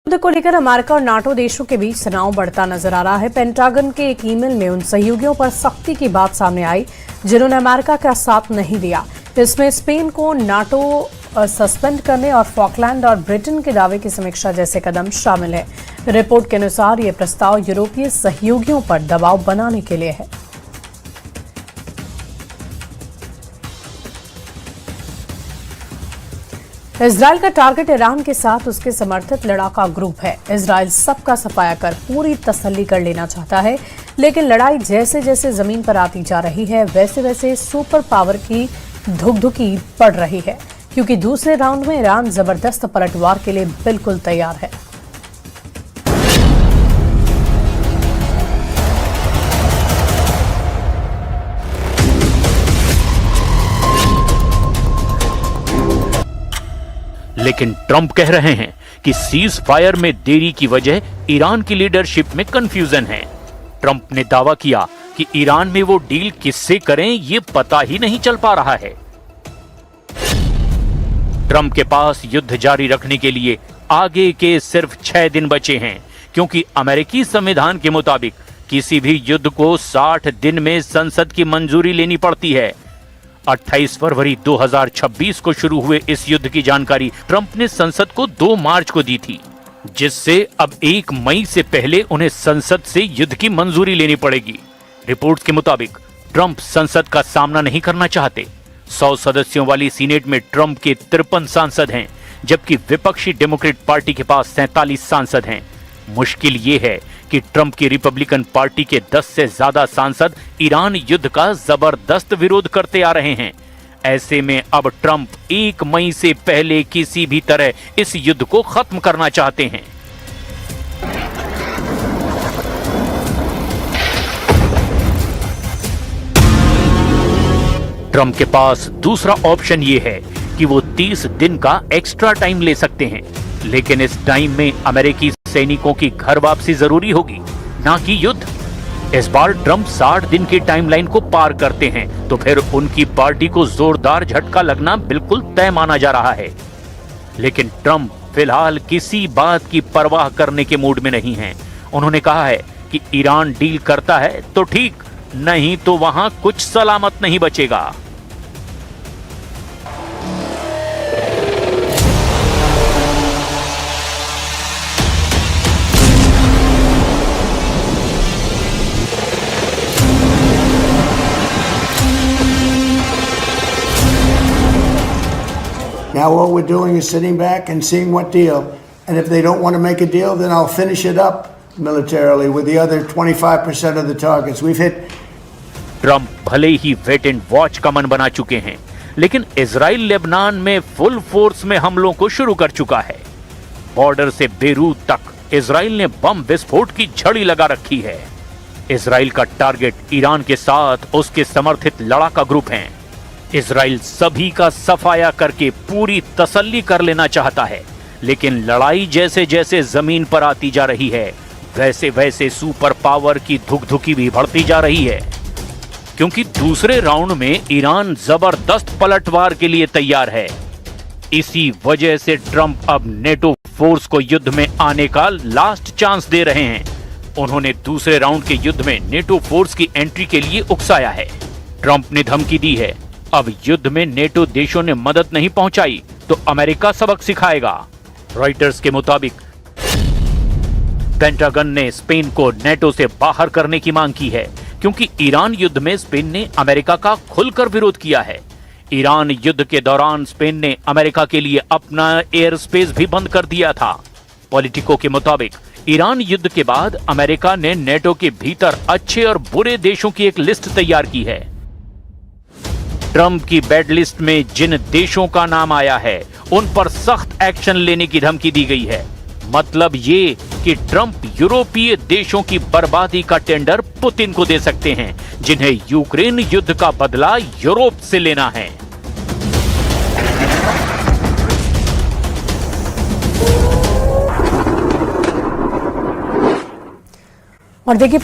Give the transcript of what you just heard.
युद्ध को लेकर अमेरिका और नाटो देशों के बीच तनाव बढ़ता नजर आ रहा है। पेंटागन के एक ईमेल में उन सहयोगियों पर सख्ती की बात सामने आई जिन्होंने अमेरिका का साथ नहीं दिया। इसमें स्पेन को नाटो सस्पेंड करने और फॉकलैंड और ब्रिटेन के दावे की समीक्षा जैसे कदम शामिल है। रिपोर्ट के अनुसार ये प्रस्ताव यूरोपीय सहयोगियों पर दबाव बनाने के लिए है। इजरायल का टारगेट ईरान के साथ उसके समर्थित लड़ाका ग्रुप है। इजरायल सबका सफाया कर पूरी तसल्ली कर लेना चाहता है, लेकिन लड़ाई जैसे जैसे जमीन पर आती जा रही है वैसे वैसे सुपर पावर की धुकधुकी बढ़ रही है, क्योंकि दूसरे राउंड में ईरान जबरदस्त पलटवार के लिए बिल्कुल तैयार है। लेकिन ट्रंप कह रहे हैं कि सीज फायर में देरी की वजह ईरान की लीडरशिप में कंफ्यूजन है। ट्रंप ने दावा किया कि ईरान में वो डील किससे करें ये पता ही नहीं चल पा रहा है। ट्रंप के पास युद्ध जारी रखने के लिए आगे के सिर्फ 6 दिन बचे हैं, क्योंकि अमेरिकी संविधान के मुताबिक किसी भी युद्ध को 60 दिन में संसद की मंजूरी लेनी पड़ती है। 28 फरवरी 2026 को शुरू हुए इस युद्ध की जानकारी ट्रंप ने संसद को 2 मार्च को दी थी, जिससे अब 1 मई से पहले उन्हें संसद से युद्ध की मंजूरी लेनी पड़ेगी। रिपोर्ट्स के मुताबिक ट्रंप संसद का सामना नहीं करना चाहते। 100 सदस्यों वाली सीनेट में ट्रंप के 53 सांसद हैं, जबकि विपक्षी डेमोक्रेट पार्टी के पास 47 सांसद हैं। मुश्किल ये है कि ट्रंप की रिपब्लिकन पार्टी के 10 से ज्यादा सांसद ईरान युद्ध का जबरदस्त विरोध करते आ रहे हैं। ऐसे में अब ट्रंप 1 मई से पहले किसी भी तरह इस युद्ध को खत्म करना चाहते हैं। ट्रंप के पास दूसरा ऑप्शन ये है कि वो 30 दिन का एक्स्ट्रा टाइम ले सकते हैं, लेकिन इस टाइम में अमेरिकी सैनिकों की घर वापसी जरूरी होगी, ना कि युद्ध। इस बार ट्रंप 60 दिन की टाइमलाइन को पार करते हैं तो फिर उनकी पार्टी को जोरदार झटका लगना बिल्कुल तय माना जा रहा है। लेकिन ट्रंप फिलहाल किसी बात की परवाह करने के मूड में नहीं हैं। उन्होंने कहा है कि ईरान डील करता है तो ठीक, नहीं तो वहां कुछ सलामत नहीं बचेगा। Now what we're doing is sitting back and seeing what deal. And if they don't want to make a deal, then I'll finish it up militarily with the other 25% of the targets. We've hit. Trump भले ही wait and watch का मन बना चुके हैं, लेकिन Israel Lebanon में full force में हमलों को शुरू कर चुका है। बॉर्डर से बेरूत तक इजराइल ने बम विस्फोट की झड़ी लगा रखी है। इजराइल का टारगेट ईरान के साथ उसके समर्थित लड़ाका ग्रुप हैं। इजराइल सभी का सफाया करके पूरी तसल्ली कर लेना चाहता है, लेकिन लड़ाई जैसे जैसे जमीन पर आती जा रही है वैसे वैसे सुपर पावर की धुकधुकी भी बढ़ती जा रही है, क्योंकि दूसरे राउंड में ईरान जबरदस्त पलटवार के लिए तैयार है। इसी वजह से ट्रंप अब नेटो फोर्स को युद्ध में आने का लास्ट चांस दे रहे हैं। उन्होंने दूसरे राउंड के युद्ध में नेटो फोर्स की एंट्री के लिए उकसाया है। ट्रंप ने धमकी दी है, अब युद्ध में नेटो देशों ने मदद नहीं पहुंचाई तो अमेरिका सबक सिखाएगा। रॉयटर्स के मुताबिक पेंटागन ने स्पेन को नेटो से बाहर करने की मांग की है, क्योंकि ईरान युद्ध में स्पेन ने अमेरिका का खुलकर विरोध किया है। ईरान युद्ध के दौरान स्पेन ने अमेरिका के लिए अपना एयर स्पेस भी बंद कर दिया था। पॉलिटिको के मुताबिक ईरान युद्ध के बाद अमेरिका ने नेटो के भीतर अच्छे और बुरे देशों की एक लिस्ट तैयार की है। ट्रंप की बैड लिस्ट में जिन देशों का नाम आया है उन पर सख्त एक्शन लेने की धमकी दी गई है। मतलब ये कि ट्रंप यूरोपीय देशों की बर्बादी का टेंडर पुतिन को दे सकते हैं, जिन्हें यूक्रेन युद्ध का बदला यूरोप से लेना है। और देखिए